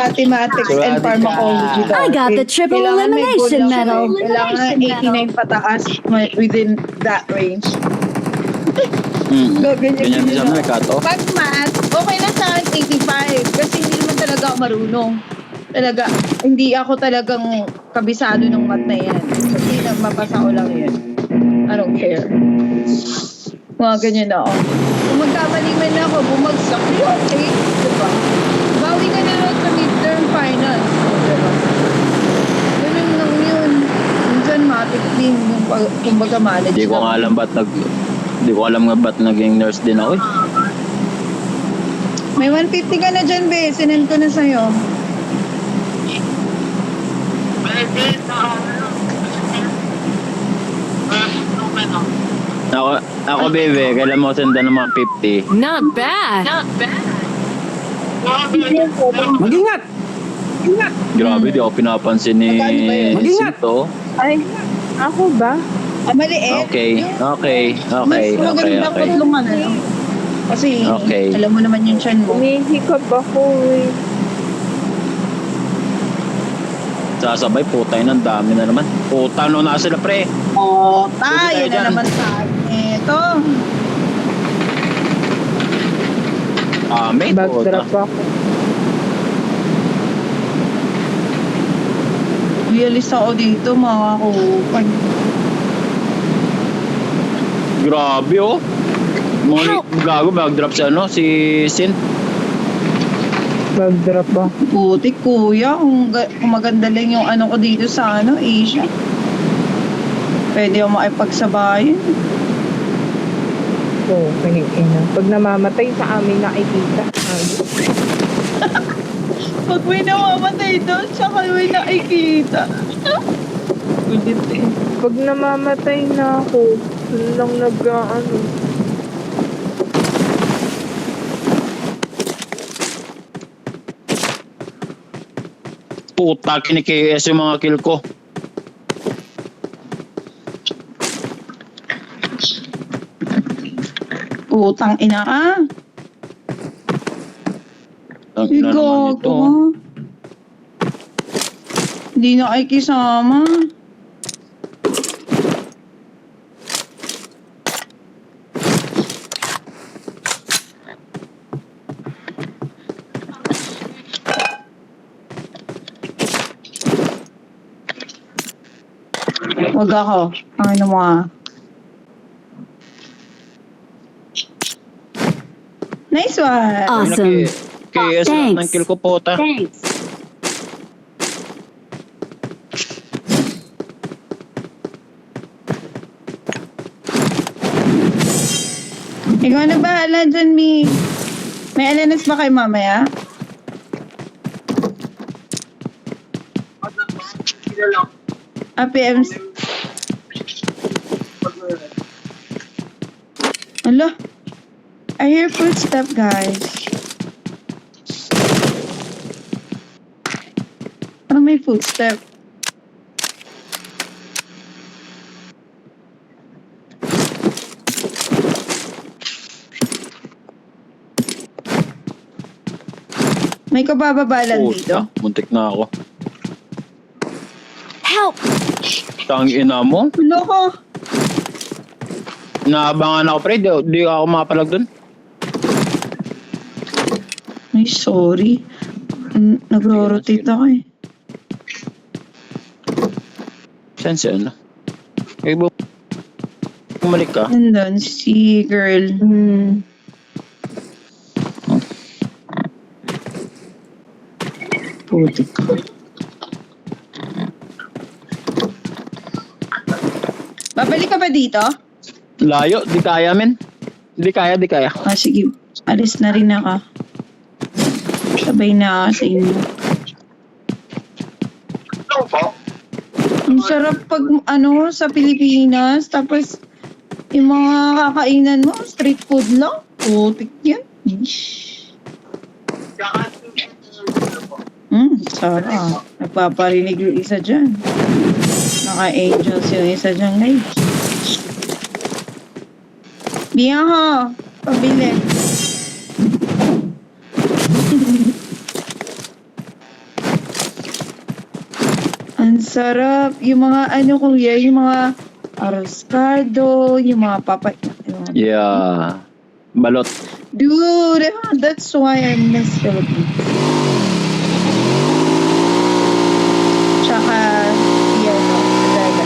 mathematics and pharmacology daw. I got the triple Kailangan may goal elimination lang medal. siya. Kailangan 89 pataas within that range. Ganyan din sa mga cut-off. Pag math, okay na sa akin 85 kasi hindi naman talaga ako marunong. Talaga, hindi ako talagang kabisado ng math na yan. So, hindi na mapasa ko lang yan. I don't care. Mga ganyan na ako. Kung magkamali man ako, bumagsak, okay. Diba? Bawi ka na lang sa midterm finals. Diba? Ganun lang yun. Minsan matik din yung kumbaga manage. Hindi ko nga alam ba't naging nurse din ako eh. May 150 ka na dyan, be. Sinend ko na sa'yo. Ako bebe, kailan mo sendan ng mga 50? Not bad. Mag-ingat! Grabe, di ako pinapansin ni Mag-ingat! Sinto. Ay, ako ba? Maliit. Okay. Mas maganda ko tulungan na lang. Kasi, Okay. alam mo naman yung chan mo. Umihikab ako eh. Sasabay, putay ng dami na naman. Puta, no na sila pre. Oh, Pwede tayo tayo na dyan. naman sa ito. May puta. Backdrop ako. Uyalis ako dito, mga kupan. Grabe oh. Gago, backdrop si si Sin. Backdrop ako. Putik, kuya. Kung maganda lang yung ano ko dito sa Asia. Pwede ako makipagsabayan. Oo, ina. Pag namamatay sa amin nakikita. Ayos. Pag may namamatay doon, saka may nakikita. Ulit eh. Pag namamatay na ako, dun lang nag-ano. Puta, kinikis yung mga kill ko. Putang ina ah. Ang ina naman Ikaw ito. ko. Hindi na ay kisama. Wag ako. Ano mo ah. Nice one. Awesome. KS Thanks. ng kill ko puta. Thanks. Ikaw na bahala dyan, Mi. May alanas ba kayo mamaya? PMs. Ala. I hear footstep, guys. Parang may footstep. May kabababalan dito. Puta, muntik na ako. Help! Tang ina mo. Loko. Naabangan ako pre, di ako mapalag dun. Ay, sorry. Nagro-rotate ako eh. Saan si ano? Bumalik ka. Nandun, si girl. Putik ko. Babalik ka ba dito? Layo, di kaya men. Di kaya. Ah, sige. Alis na rin ako. Sabay na ako sa inyo. Ang sarap pag ano sa Pilipinas. Tapos yung mga kakainan mo, street food lang. Putik yan. Sarap. Nagpaparinig yung isa dyan. Naka-angels yung isa dyan, guys. Biyan ko. Pabili. Ang sarap. Yung mga ano kuya, yung mga arroscado, yung mga papay. Yeah. Balot. Dude, that's why I miss Philippines. Tsaka, yan, talaga.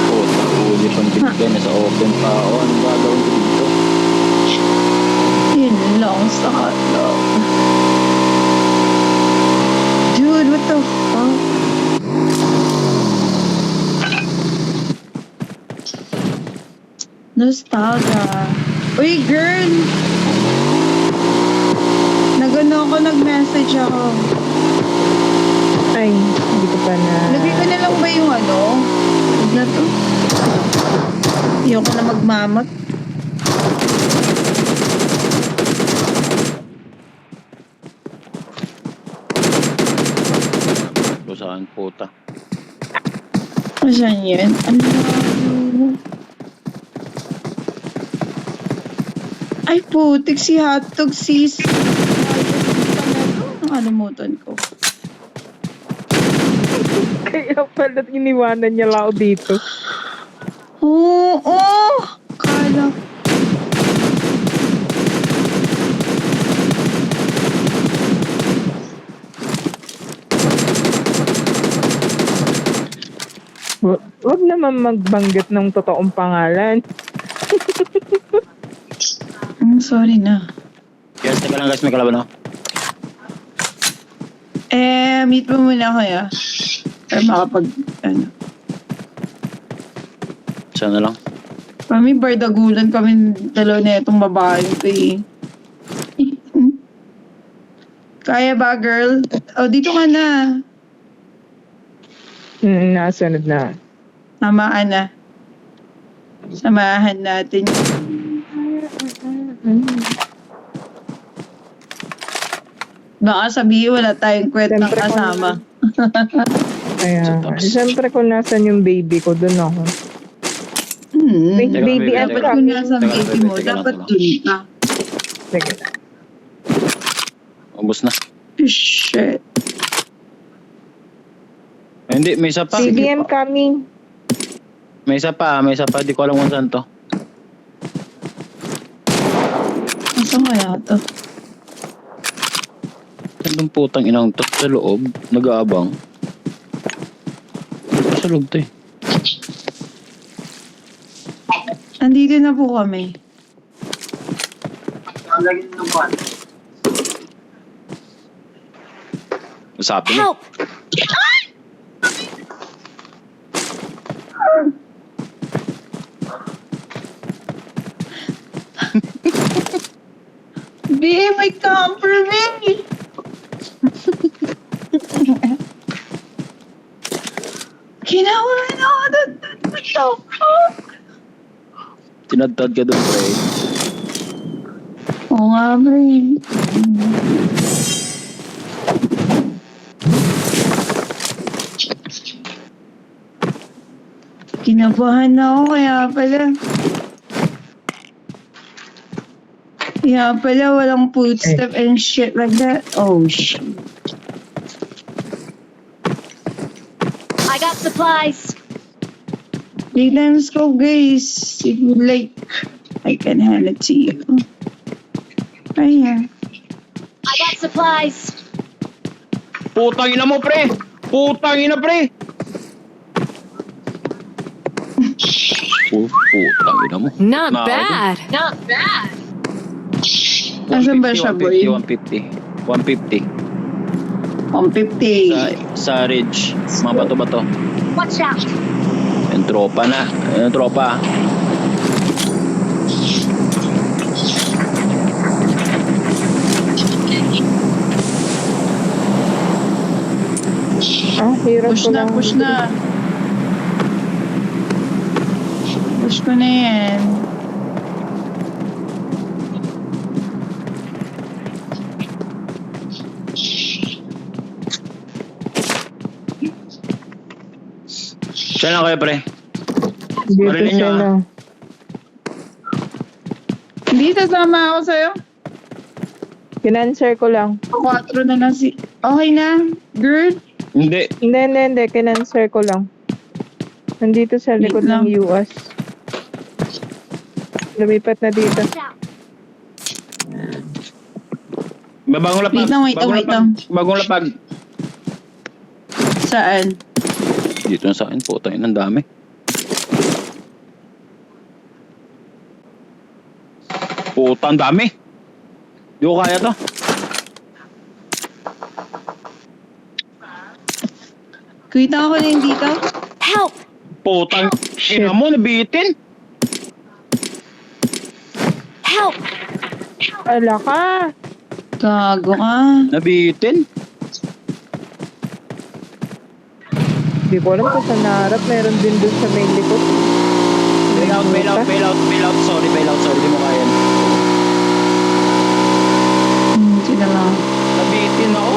Puta, huli pang bigay na sa open pa. Oh, ano gagawin ko dito? Yun lang sa hotdog. Dude, what the fuck? Nostalgia. Uy, girl! Nagano ako, nag-message ako. Ay, hindi ko pa na... Lagay ko na lang ba yung ano? Huwag na to. Ayoko na magmamat. Saan puta? Saan yan? Ano? Ay, putik si hotdog sis. Ang alimutan ko. Kaya pala iniwanan niya lao dito. Oo! Kala. Huwag naman magbanggit ng totoong pangalan. Sorry na. Guys, teka lang guys, may kalaban ako. Meet mo muna kaya. Para makapag, ano. Sana lang. Kami bardagulan kami dalawa na itong babae ko eh. Kaya ba, girl? Oh, dito ka na. Nasunod na. Tamaan na. Samahan natin. Baka sabihin wala tayong kwentang Siyempre, kasama. Kaya, siyempre kung nasan yung baby ko, dun ako. Wait, Teka, baby, baby, I'm Dapat teka. kung coming. nasa Teka, baby mo, teka lang, dapat teka. dun ka. Sige. Ubus na. Shit. Ay, hindi, may isa pa. Baby, I'm coming. May isa pa. Di ko alam kung saan to. Asa kaya to? Anong putang inang to sa loob? Nag-aabang. Sa loob to eh. Andito na po kami. Sabi niya. Help! Be may compliment. Ginawa na ako doon. Tinadtad ka doon, pre. Oo nga, pre. Kinabahan na ako, kaya pala. Kaya pala, walang footstep and shit like that. Oh, shit. I got supplies. Let's go, guys. If you like, I can hand it to you. Right here. I got supplies. Putang ina mo, pre! Putang ina, pre! Putang ina mo. Not Na ako bad. Not bad. Asan ba siya, boy? 150. 150. 150. Sa ridge. Mga bato-bato. Watch out. Yung tropa na. Yung tropa. Hirap Push ko na, lang. push na. Push ko na yan. Saan lang kayo, pre? Dito Marilyn siya niyo, na. Hindi, sasama ako sa'yo. Kinanswer ko lang. 4 na lang si... Okay na? Girl? Hindi. Hindi. Kinanswer ko lang. Nandito sa likod Wait lang. ng US. Lumipat na dito. Watch out. Bagong lapag. Wait lang, wait lang, wait lang. Bagong lapag. Saan? Dito na sa akin, puta yun, ang dami. Puta, ang dami. Di ko kaya to. Kita ko na yung dito. Help! Putang ina mo, nabitin. Help! Ala ka! Gago ka. Nabitin. Hindi ko alam kung sa naharap meron din dun sa main likod. Bail out. Sorry, bail out. Sorry, di mo kaya. Sila lang. Nabitin ako.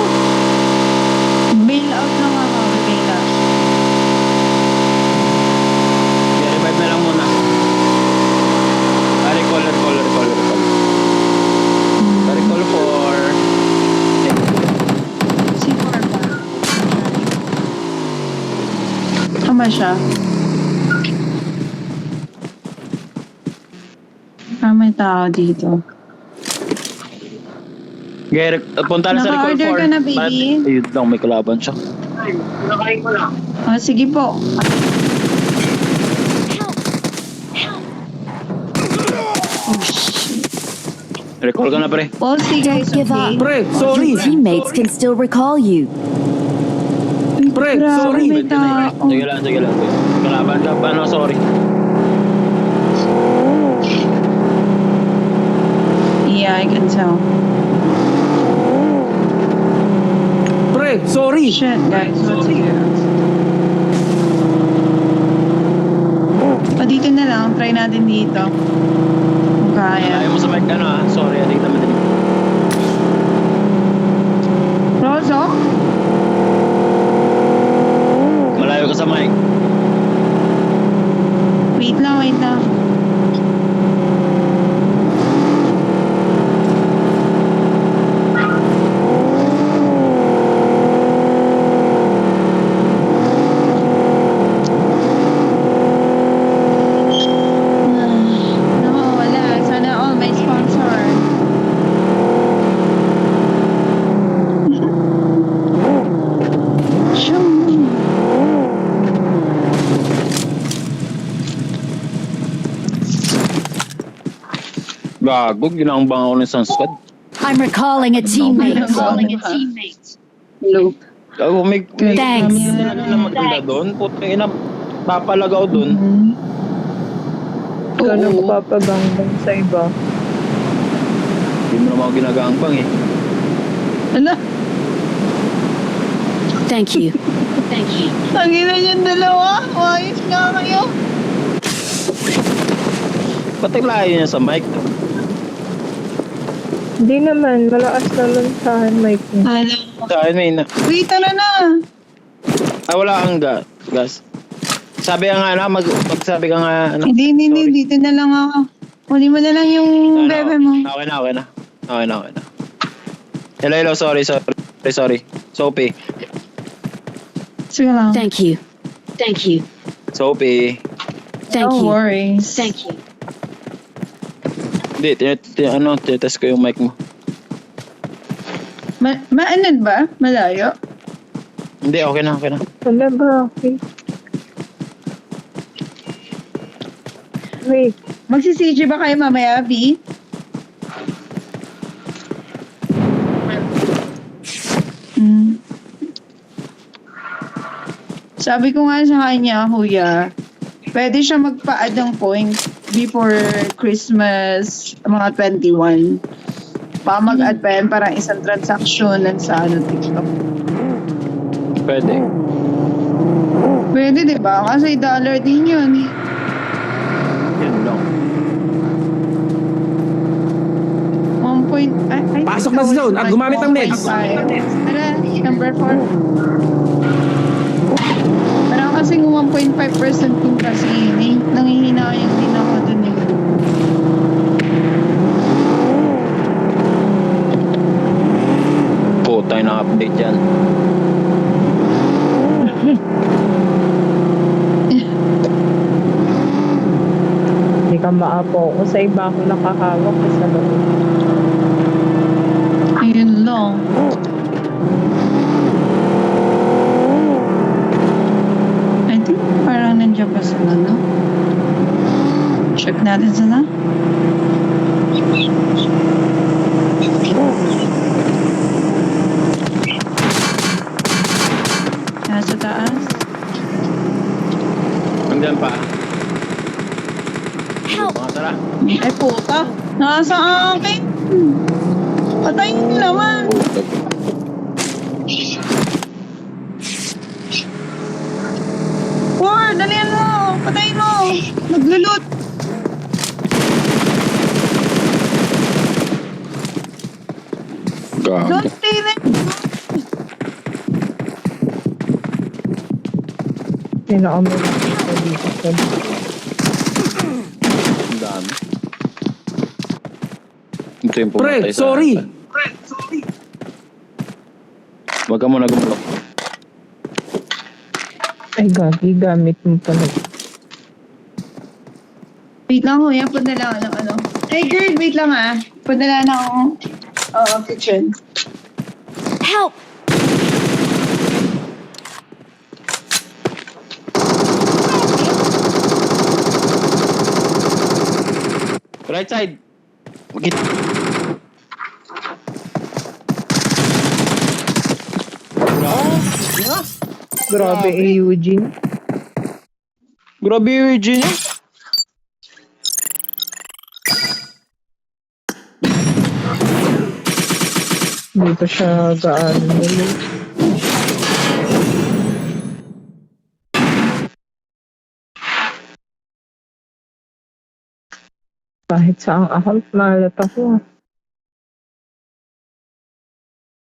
Bail out lang ako. Bail out. I-revive na lang muna. Recall. Recall for... Si Corba. Tama siya. May tao dito. Gerek, punta na sa recall Naka-order for... ka na, baby? Ayun lang, may kalaban siya. Sige po. Oh, shit. Recall ka na, pre. We'll see, guys. Don't give Okay? up. Pre, sorry. Your teammates can still recall you. Pre, Grabe, sorry. may tao. Sige lang. Kalaban ka, paano? Sorry. Yeah, I can tell. Pre, sorry. Shit, guys. What's here? Dito na lang. Try natin dito. Kung kaya. Ayaw mo sa mic, ano ah. Sorry, adik naman din. Roso? Malayo ka sa mic. Wait lang. Wala. Sana all may sponsor. Shoo. Gago, ginambang ako ng sunsquad. I'm recalling a teammate. Loop. Gago, may... Thanks. Ano na maganda doon? Puta ina, papalagaw doon. Ikaw na mapapagangbang sa iba. Hindi mo naman ako ginagaangbang eh. Ano? Thank you. Tanginan yung dalawa. Ayos nga kayo. Ba't ang layo niya sa mic? Hindi naman, malakas naman sa akin, Mike. Alam mo. Sa akin may na... Wait, tara na. wala kang gas. Sabi ka nga na, magsabi ka nga... Ano, Hindi. sorry. Dito na lang ako. Kunin mo na lang yung Ano, bebe mo. Okay na. Hello, sorry. Sophie. Sige lang. Thank you. Sophie. Thank No you. worries. Hindi, tinetest ko yung mic mo. Maanan ba? Malayo? Hindi, okay na. Wala ba? Okay. Wait. Magsi-CG ba kayo mamaya, B? Sabi ko nga sa kanya, kuya, pwede siya magpa-add ng points before Christmas, mga 21. Baka mag-add pa yan, parang isang transaction sa TikTok. Pwede. Pwede, di ba? Kasi dollar din yun. Yan lang. 1 point... Pasok na sa zone at gumamit ng meds. Tara, number 4. Parang kasing 1.5% yung kasi yun eh. Nangihinayang din ako dun eh. Sa iba ako nakahawak sa loob. Ayun lang. I think parang nandiyan pa sila, no? Check natin sila. Nasa taas. Hanggang pa. Help! Mga tara. Ay puta. Nasa akin. Patayin niyo naman. War, dalihan mo. Patayin mo. Naglulot. Gago. Don't stay there. Pinaka-may nakita dito sa Ang dami. Ito yung Pre, pumatay sa... sorry. Wag ka muna gumulok. Ay, gagi, gamit mo pala. Wait lang ho, yan. Punta lang ng ano. Hey girl, wait lang ah. Punta lang ng kitchen. Help! Right side. Wagit. Grabe, Eugene. Grabe yung Eugene. Dito siya gaano nila. Kahit saang ahal, malat ako.